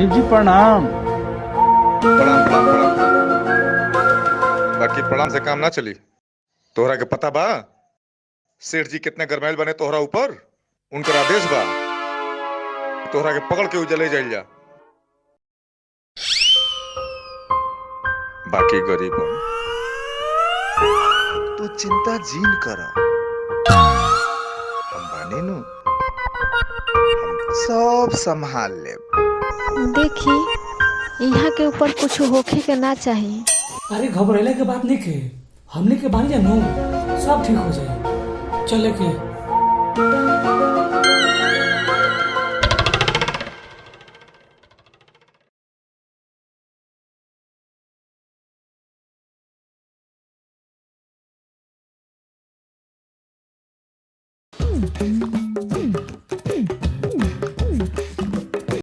सेठ जी प्रणाम। प्रणाम प्रणाम प्रणाम। बाकी प्रणाम से काम ना चली। तोहरा के पता बा सेठ जी कितने गरमैल बने तोहरा ऊपर। उनकर आदेश बा कि तोहरा के पकड़ के उजले जाइल जा। बाकी गरीबन तू चिंता जीन कर। हम बानी नु, हम सब संभाल लेब। देखी, यहाँ के ऊपर कुछ होखे के ना चाही। अरे घबराइला के बात नहीं के, हमने के बानी जानू, सब ठीक हो जाए। चले के